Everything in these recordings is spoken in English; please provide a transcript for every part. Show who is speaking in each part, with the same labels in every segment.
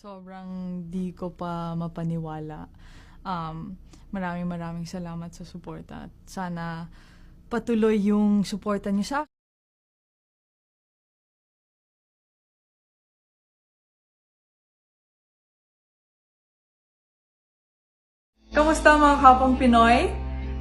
Speaker 1: Sobrang di ko pa mapaniwala. Maraming salamat sa suporta at sana patuloy yung suporta niyo sa Kamusta mga kapong Pinoy?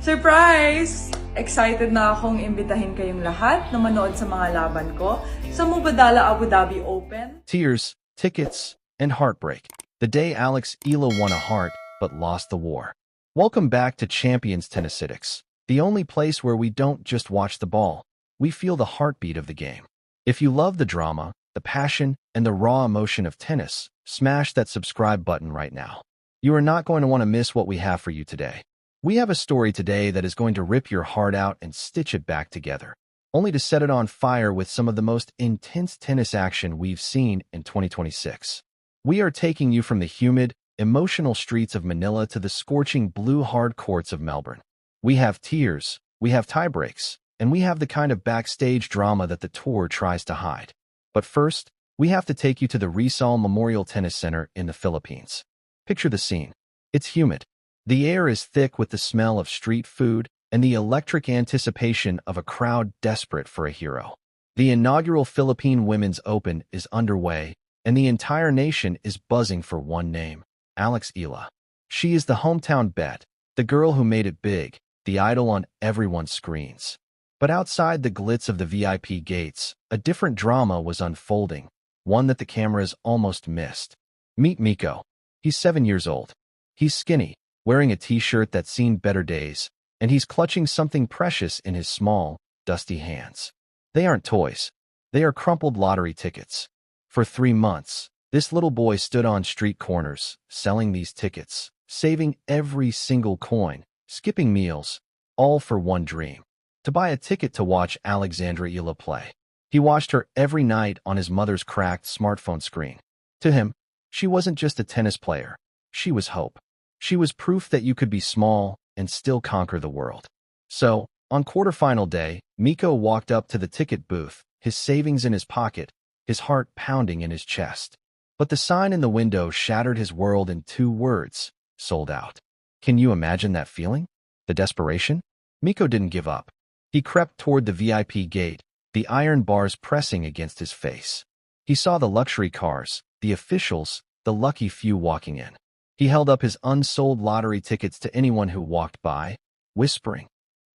Speaker 1: Surprise! Excited na akong imbitahin kayong lahat na manood sa mga laban ko sa Mubadala Abu Dhabi Open.
Speaker 2: Tears, tickets, and heartbreak. The day Eala won a heart but lost the war. Welcome back to Champions Tennisics, the only place where we don't just watch the ball, we feel the heartbeat of the game. If you love the drama, the passion, and the raw emotion of tennis, smash that subscribe button right now. You are not going to want to miss what we have for you today. We have a story today that is going to rip your heart out and stitch it back together, only to set it on fire with some of the most intense tennis action we've seen in 2026. We are taking you from the humid, emotional streets of Manila to the scorching blue hard courts of Melbourne. We have tears, we have tiebreaks, and we have the kind of backstage drama that the tour tries to hide. But first, we have to take you to the Rizal Memorial Tennis Center in the Philippines. Picture the scene. It's humid. The air is thick with the smell of street food and the electric anticipation of a crowd desperate for a hero. The inaugural Philippine Women's Open is underway, and the entire nation is buzzing for one name, Eala. She is the hometown bet, the girl who made it big, the idol on everyone's screens. But outside the glitz of the VIP gates, a different drama was unfolding, one that the cameras almost missed. Meet Miko. He's 7 years old. He's skinny, wearing a t-shirt that's seen better days, and he's clutching something precious in his small, dusty hands. They aren't toys. They are crumpled lottery tickets. For 3 months, this little boy stood on street corners, selling these tickets, saving every single coin, skipping meals, all for one dream: to buy a ticket to watch Eala play. He watched her every night on his mother's cracked smartphone screen. To him, she wasn't just a tennis player. She was hope. She was proof that you could be small and still conquer the world. So, on quarterfinal day, Miko walked up to the ticket booth, his savings in his pocket, his heart pounding in his chest. But the sign in the window shattered his world in 2 words: sold out. Can you imagine that feeling? The desperation? Miko didn't give up. He crept toward the VIP gate, the iron bars pressing against his face. He saw the luxury cars, the officials, the lucky few walking in. He held up his unsold lottery tickets to anyone who walked by, whispering,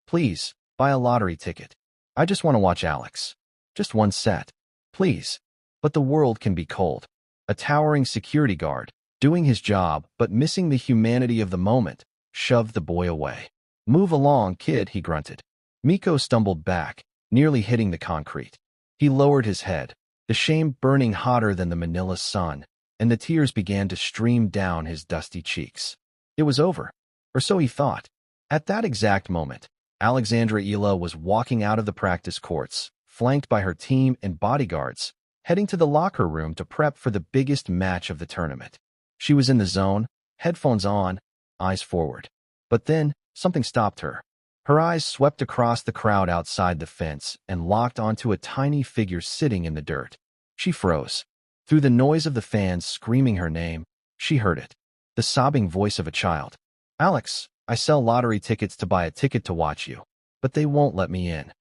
Speaker 2: "Please, buy a lottery ticket. I just want to watch Alex. Just one set. Please." But the world can be cold. A towering security guard, doing his job but missing the humanity of the moment, shoved the boy away. "Move along, kid," he grunted. Miko stumbled back, nearly hitting the concrete. He lowered his head, the shame burning hotter than the Manila sun, and the tears began to stream down his dusty cheeks. It was over, or so he thought. At that exact moment, Eala was walking out of the practice courts, flanked by her team and bodyguards, heading to the locker room to prep for the biggest match of the tournament. She was in the zone, headphones on, eyes forward. But then, something stopped her. Her eyes swept across the crowd outside the fence and locked onto a tiny figure sitting in the dirt. She froze. Through the noise of the fans screaming her name, she heard it. The sobbing voice of a child. "Alex, I sell lottery tickets to buy a ticket to watch you, but they won't let me in."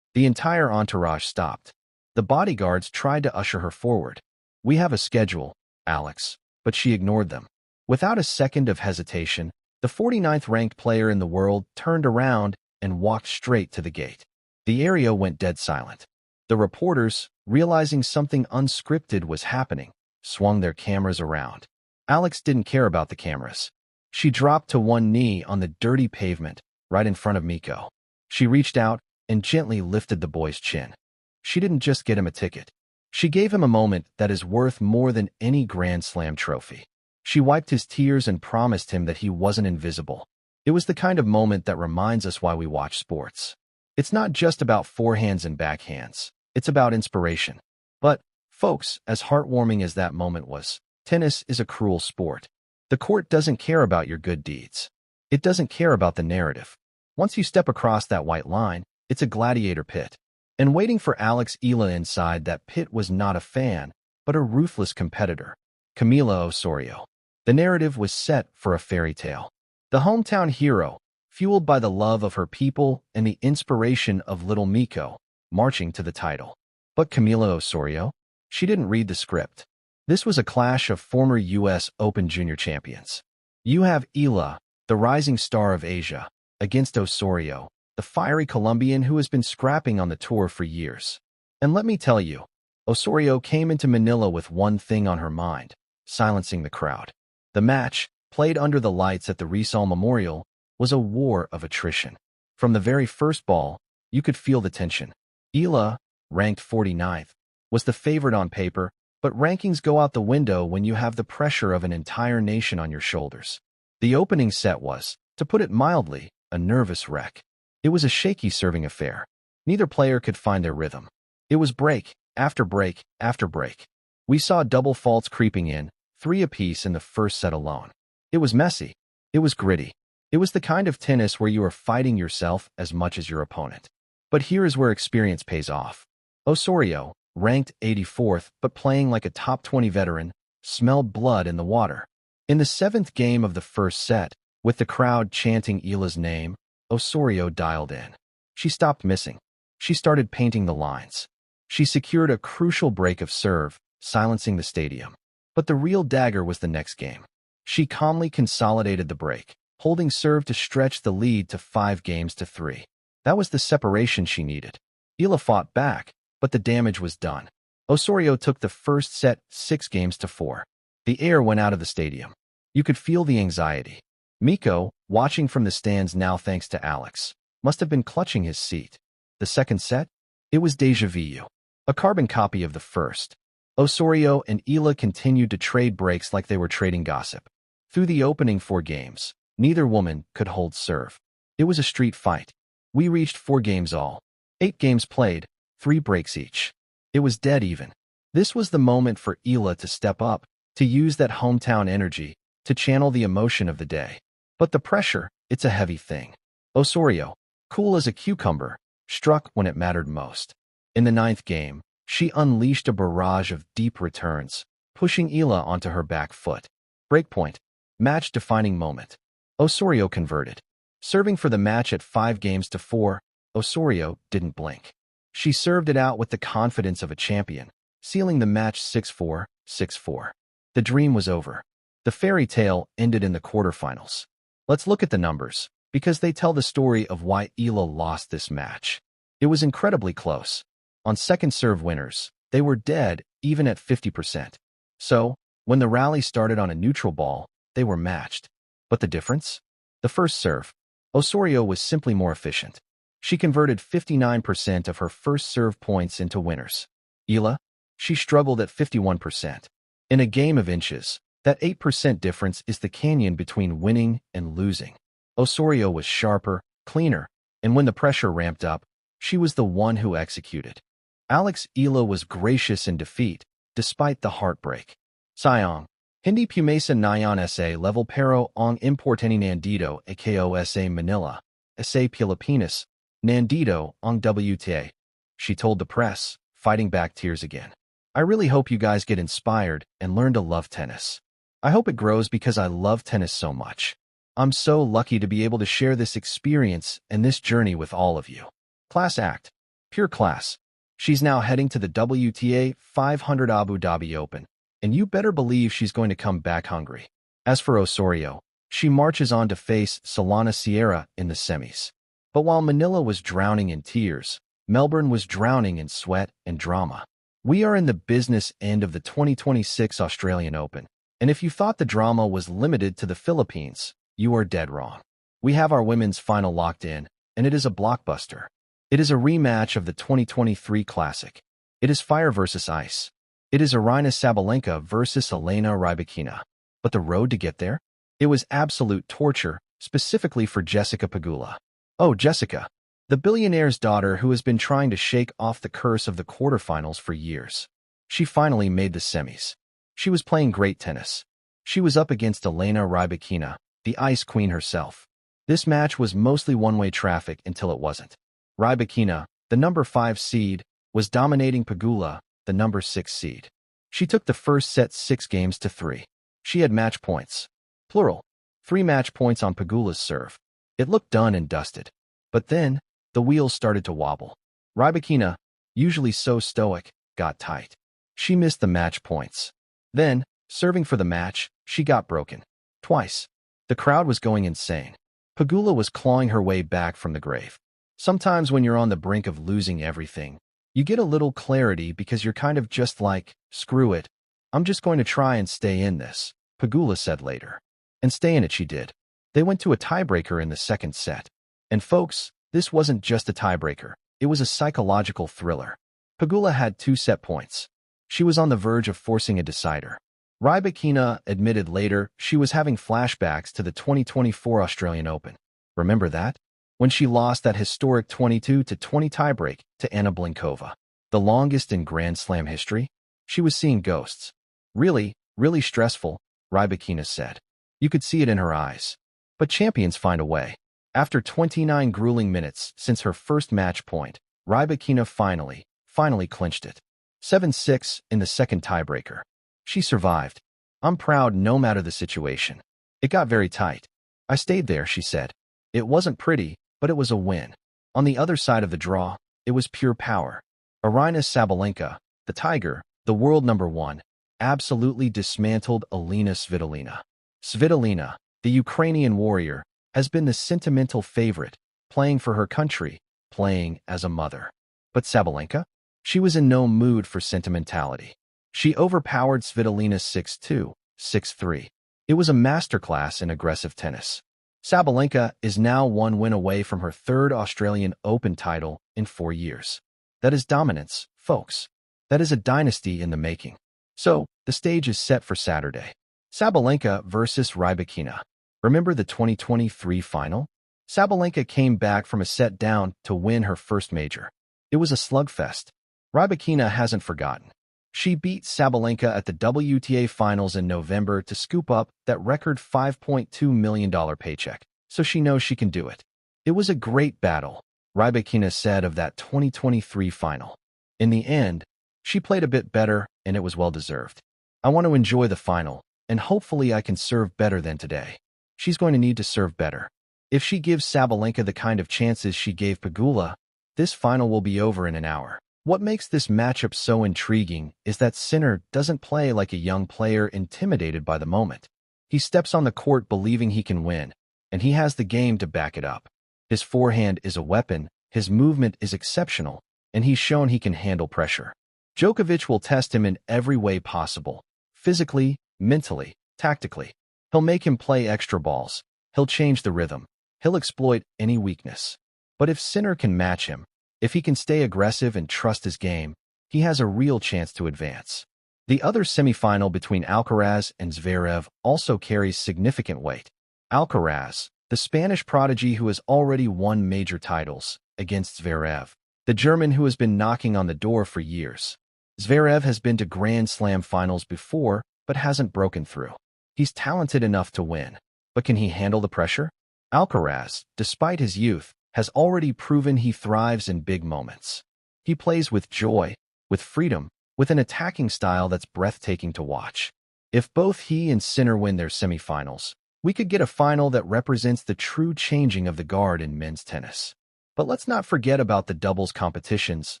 Speaker 2: The entire entourage stopped. The bodyguards tried to usher her forward. "We have a schedule, Alex," but she ignored them. Without a second of hesitation, the 49th ranked player in the world turned around and walked straight to the gate. The area went dead silent. The reporters, realizing something unscripted was happening, swung their cameras around. Alex didn't care about the cameras. She dropped to one knee on the dirty pavement, right in front of Miko. She reached out and gently lifted the boy's chin. She didn't just get him a ticket. She gave him a moment that is worth more than any Grand Slam trophy. She wiped his tears and promised him that he wasn't invisible. It was the kind of moment that reminds us why we watch sports. It's not just about forehands and backhands. It's about inspiration. But, folks, as heartwarming as that moment was, tennis is a cruel sport. The court doesn't care about your good deeds. It doesn't care about the narrative. Once you step across that white line, it's a gladiator pit. And waiting for Eala inside that pit was not a fan, but a ruthless competitor. Camila Osorio. The narrative was set for a fairy tale. The hometown hero, fueled by the love of her people and the inspiration of little Miko, marching to the title. But Camila Osorio? She didn't read the script. This was a clash of former U.S. Open Junior champions. You have Eala, the rising star of Asia, against Osorio, the fiery Colombian who has been scrapping on the tour for years. And let me tell you, Osorio came into Manila with one thing on her mind: silencing the crowd. The match, played under the lights at the Rizal Memorial, was a war of attrition. From the very first ball, you could feel the tension. Eala, ranked 49th, was the favorite on paper, but rankings go out the window when you have the pressure of an entire nation on your shoulders. The opening set was, to put it mildly, a nervous wreck. It was a shaky serving affair. Neither player could find their rhythm. It was break after break after break. We saw double faults creeping in, 3 apiece in the first set alone. It was messy. It was gritty. It was the kind of tennis where you are fighting yourself as much as your opponent. But here is where experience pays off. Osorio, ranked 84th but playing like a top 20 veteran, smelled blood in the water. In the 7th game of the first set, with the crowd chanting Eala's name, Osorio dialed in. She stopped missing. She started painting the lines. She secured a crucial break of serve, silencing the stadium. But the real dagger was the next game. She calmly consolidated the break, holding serve to stretch the lead to 5-3. That was the separation she needed. Eala fought back, but the damage was done. Osorio took the first set 6-4. The air went out of the stadium. You could feel the anxiety. Miko, watching from the stands now thanks to Alex, must have been clutching his seat. The second set? It was déjà vu. A carbon copy of the first. Osorio and Eala continued to trade breaks like they were trading gossip. Through the opening 4 games, neither woman could hold serve. It was a street fight. We reached 4 games all. 8 games played, 3 breaks each. It was dead even. This was the moment for Eala to step up, to use that hometown energy, to channel the emotion of the day. But the pressure, it's a heavy thing. Osorio, cool as a cucumber, struck when it mattered most. In the 9th game, she unleashed a barrage of deep returns, pushing Eala onto her back foot. Breakpoint. Match-defining moment. Osorio converted. Serving for the match at 5-4, Osorio didn't blink. She served it out with the confidence of a champion, sealing the match 6-4, 6-4. The dream was over. The fairy tale ended in the quarterfinals. Let's look at the numbers, because they tell the story of why Eala lost this match. It was incredibly close. On second serve winners, they were dead even at 50%. So, when the rally started on a neutral ball, they were matched. But the difference? The first serve. Osorio was simply more efficient. She converted 59% of her first serve points into winners. Eala? She struggled at 51%. In a game of inches, that 8% difference is the canyon between winning and losing. Osorio was sharper, cleaner, and when the pressure ramped up, she was the one who executed. Alex Eala was gracious in defeat, despite the heartbreak. Sayang, hindi pumesa nayon sa level pero ang importante nandito ako sa Manila, sa Pilipinas, nandito ang WTA. She told the press, fighting back tears again. I really hope you guys get inspired and learn to love tennis. I hope it grows because I love tennis so much. I'm so lucky to be able to share this experience and this journey with all of you. Class act. Pure class. She's now heading to the WTA 500 Abu Dhabi Open, and you better believe she's going to come back hungry. As for Osorio, she marches on to face Solana Sierra in the semis. But while Manila was drowning in tears, Melbourne was drowning in sweat and drama. We are in the business end of the 2026 Australian Open, and if you thought the drama was limited to the Philippines, you are dead wrong. We have our women's final locked in, and it is a blockbuster. It is a rematch of the 2023 Classic. It is fire versus ice. It is Aryna Sabalenka versus Elena Rybakina. But the road to get there? It was absolute torture, specifically for Jessica Pegula. Oh, Jessica, the billionaire's daughter who has been trying to shake off the curse of the quarterfinals for years. She finally made the semis. She was playing great tennis. She was up against Elena Rybakina, the ice queen herself. This match was mostly one-way traffic until it wasn't. Rybakina, the number 5 seed, was dominating Pegula, the number 6 seed. She took the first set 6-3. She had match points. Plural. 3 match points on Pegula's serve. It looked done and dusted. But then, the wheels started to wobble. Rybakina, usually so stoic, got tight. She missed the match points. Then, serving for the match, she got broken. Twice. The crowd was going insane. Pegula was clawing her way back from the grave. Sometimes when you're on the brink of losing everything, you get a little clarity because you're kind of just like, screw it. I'm just going to try and stay in this, Pegula said later. And stay in it she did. They went to a tiebreaker in the second set. And folks, this wasn't just a tiebreaker. It was a psychological thriller. Pegula had 2 set points. She was on the verge of forcing a decider. Rybakina admitted later she was having flashbacks to the 2024 Australian Open. Remember that? When she lost that historic 22-20 tiebreak to Anna Blinkova, the longest in Grand Slam history? She was seeing ghosts. Really, really stressful, Rybakina said. You could see it in her eyes. But champions find a way. After 29 grueling minutes since her first match point, Rybakina finally clinched it. 7-6 in the second tiebreaker. She survived. I'm proud no matter the situation. It got very tight. I stayed there, she said. It wasn't pretty, but it was a win. On the other side of the draw, it was pure power. Aryna Sabalenka, the Tiger, the world number 1, absolutely dismantled Elena Svitolina. Svitolina, the Ukrainian warrior, has been the sentimental favorite, playing for her country, playing as a mother. But Sabalenka? She was in no mood for sentimentality. She overpowered Svitolina 6-2, 6-3. It was a masterclass in aggressive tennis. Sabalenka is now 1 win away from her 3rd Australian Open title in 4 years. That is dominance, folks. That is a dynasty in the making. So, the stage is set for Saturday. Sabalenka versus Rybakina. Remember the 2023 final? Sabalenka came back from a set down to win her first major. It was a slugfest. Rybakina hasn't forgotten. She beat Sabalenka at the WTA finals in November to scoop up that record $5.2 million paycheck, so she knows she can do it. It was a great battle, Rybakina said of that 2023 final. In the end, she played a bit better and it was well-deserved. I want to enjoy the final, and hopefully I can serve better than today. She's going to need to serve better. If she gives Sabalenka the kind of chances she gave Pegula, this final will be over in an hour. What makes this matchup so intriguing is that Sinner doesn't play like a young player intimidated by the moment. He steps on the court believing he can win, and he has the game to back it up. His forehand is a weapon, his movement is exceptional, and he's shown he can handle pressure. Djokovic will test him in every way possible, physically, mentally, tactically. He'll make him play extra balls. He'll change the rhythm. He'll exploit any weakness. But if Sinner can match him, if he can stay aggressive and trust his game, he has a real chance to advance. The other semifinal between Alcaraz and Zverev also carries significant weight. Alcaraz, the Spanish prodigy who has already won major titles, against Zverev, the German who has been knocking on the door for years. Zverev has been to Grand Slam finals before, but hasn't broken through. He's talented enough to win, but can he handle the pressure? Alcaraz, despite his youth, has already proven he thrives in big moments. He plays with joy, with freedom, with an attacking style that's breathtaking to watch. If both he and Sinner win their semifinals, we could get a final that represents the true changing of the guard in men's tennis. But let's not forget about the doubles competitions,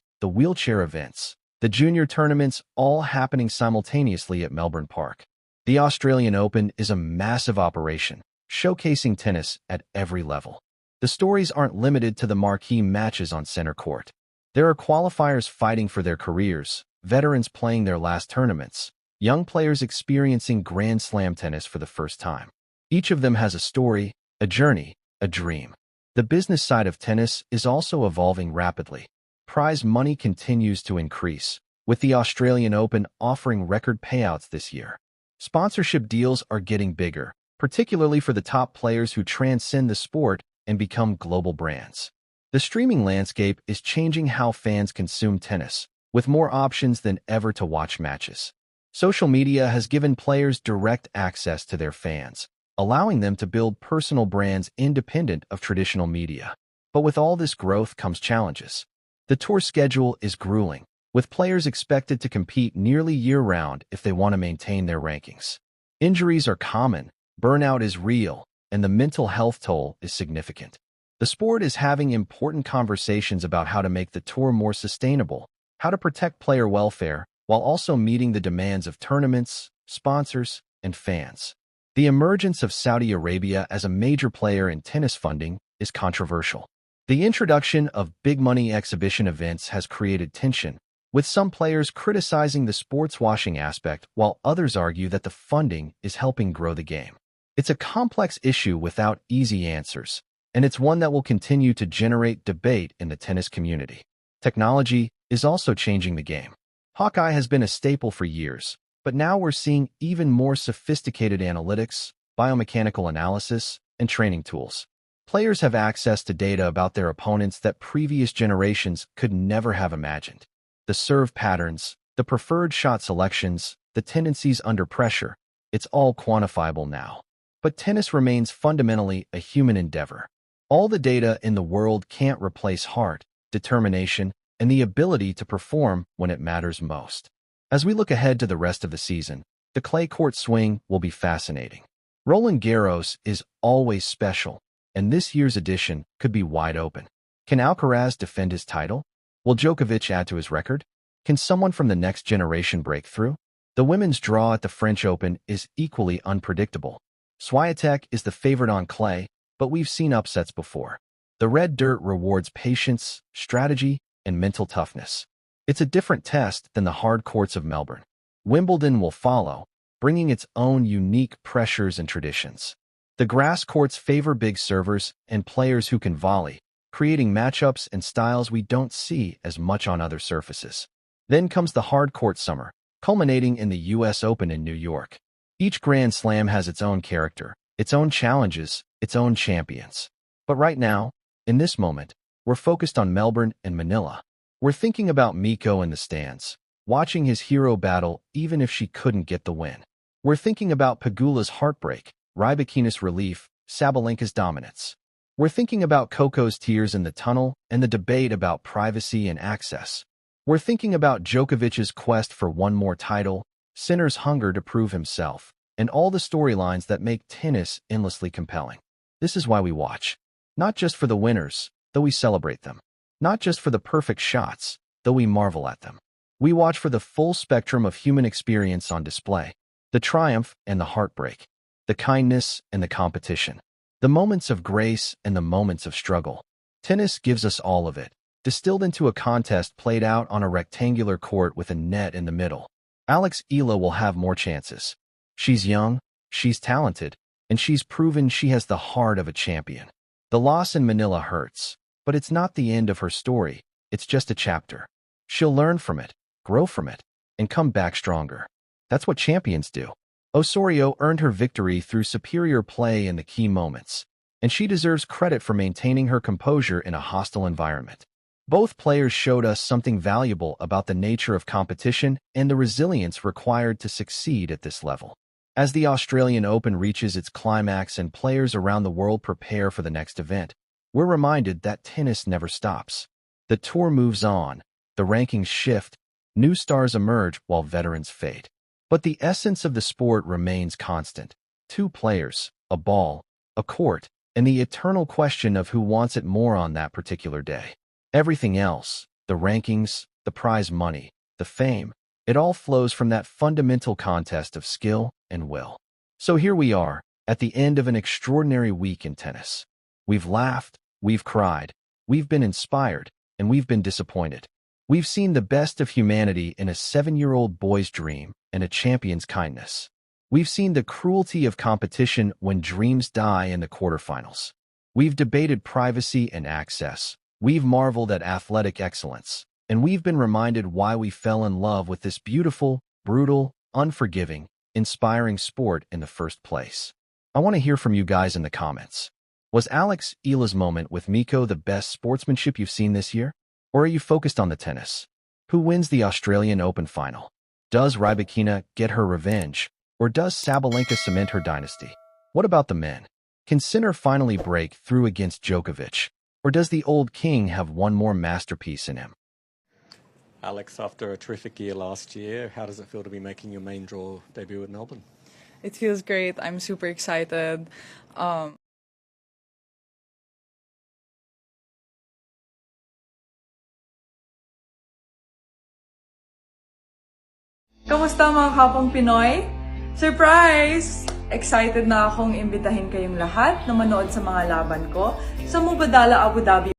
Speaker 2: the wheelchair events, the junior tournaments all happening simultaneously at Melbourne Park. The Australian Open is a massive operation, showcasing tennis at every level. The stories aren't limited to the marquee matches on center court. There are qualifiers fighting for their careers, veterans playing their last tournaments, young players experiencing Grand Slam tennis for the first time. Each of them has a story, a journey, a dream. The business side of tennis is also evolving rapidly. Prize money continues to increase, with the Australian Open offering record payouts this year. Sponsorship deals are getting bigger, particularly for the top players who transcend the sport and become global brands. The streaming landscape is changing how fans consume tennis, with more options than ever to watch matches. Social media has given players direct access to their fans, allowing them to build personal brands independent of traditional media. But with all this growth comes challenges. The tour schedule is grueling, with players expected to compete nearly year-round if they want to maintain their rankings. Injuries are common, burnout is real, and the mental health toll is significant. The sport is having important conversations about how to make the tour more sustainable, how to protect player welfare, while also meeting the demands of tournaments, sponsors, and fans. The emergence of Saudi Arabia as a major player in tennis funding is controversial. The introduction of big-money exhibition events has created tension, with some players criticizing the sports washing aspect while others argue that the funding is helping grow the game. It's a complex issue without easy answers, and it's one that will continue to generate debate in the tennis community. Technology is also changing the game. Hawkeye has been a staple for years, but now we're seeing even more sophisticated analytics, biomechanical analysis, and training tools. Players have access to data about their opponents that previous generations could never have imagined. The serve patterns, the preferred shot selections, the tendencies under pressure, it's all quantifiable now. But tennis remains fundamentally a human endeavor. All the data in the world can't replace heart, determination, and the ability to perform when it matters most. As we look ahead to the rest of the season, the clay court swing will be fascinating. Roland Garros is always special, and this year's edition could be wide open. Can Alcaraz defend his title? Will Djokovic add to his record? Can someone from the next generation break through? The women's draw at the French Open is equally unpredictable. Swiatek is the favorite on clay, but we've seen upsets before. The red dirt rewards patience, strategy, and mental toughness. It's a different test than the hard courts of Melbourne. Wimbledon will follow, bringing its own unique pressures and traditions. The grass courts favor big servers and players who can volley, creating matchups and styles we don't see as much on other surfaces. Then comes the hard court summer, culminating in the US Open in New York. Each Grand Slam has its own character, its own challenges, its own champions. But right now, in this moment, we're focused on Melbourne and Manila. We're thinking about Miko in the stands, watching his hero battle even if she couldn't get the win. We're thinking about Pegula's heartbreak, Rybakina's relief, Sabalenka's dominance. We're thinking about Coco's tears in the tunnel and the debate about privacy and access. We're thinking about Djokovic's quest for one more title, Sinner's hunger to prove himself, and all the storylines that make tennis endlessly compelling. This is why we watch. Not just for the winners, though we celebrate them. Not just for the perfect shots, though we marvel at them. We watch for the full spectrum of human experience on display, the triumph and the heartbreak, the kindness and the competition, the moments of grace and the moments of struggle. Tennis gives us all of it, distilled into a contest played out on a rectangular court with a net in the middle. Eala will have more chances. She's young, she's talented, and she's proven she has the heart of a champion. The loss in Manila hurts, but it's not the end of her story, it's just a chapter. She'll learn from it, grow from it, and come back stronger. That's what champions do. Osorio earned her victory through superior play in the key moments, and she deserves credit for maintaining her composure in a hostile environment. Both players showed us something valuable about the nature of competition and the resilience required to succeed at this level. As the Australian Open reaches its climax and players around the world prepare for the next event, we're reminded that tennis never stops. The tour moves on, the rankings shift, new stars emerge while veterans fade. But the essence of the sport remains constant. Two players, a ball, a court, and the eternal question of who wants it more on that particular day. Everything else, the rankings, the prize money, the fame, it all flows from that fundamental contest of skill and will. So here we are, at the end of an extraordinary week in tennis. We've laughed, we've cried, we've been inspired, and we've been disappointed. We've seen the best of humanity in a 7-year-old boy's dream and a champion's kindness. We've seen the cruelty of competition when dreams die in the quarterfinals. We've debated privacy and access. We've marveled at athletic excellence. And we've been reminded why we fell in love with this beautiful, brutal, unforgiving, inspiring sport in the first place. I want to hear from you guys in the comments. Was Eala's moment with Miko the best sportsmanship you've seen this year? Or are you focused on the tennis? Who wins the Australian Open final? Does Rybakina get her revenge? Or does Sabalenka cement her dynasty? What about the men? Can Sinner finally break through against Djokovic? Or does the old king have one more masterpiece in him?
Speaker 3: Alex, after a terrific year last year, how does it feel to be making your main draw debut at Melbourne?
Speaker 1: It feels great. I'm super excited. Kamusta mga kapong Pinoy? Surprise! Excited na akong imbitahin kayong lahat na manood sa mga laban ko sa Mubadala Abu Dhabi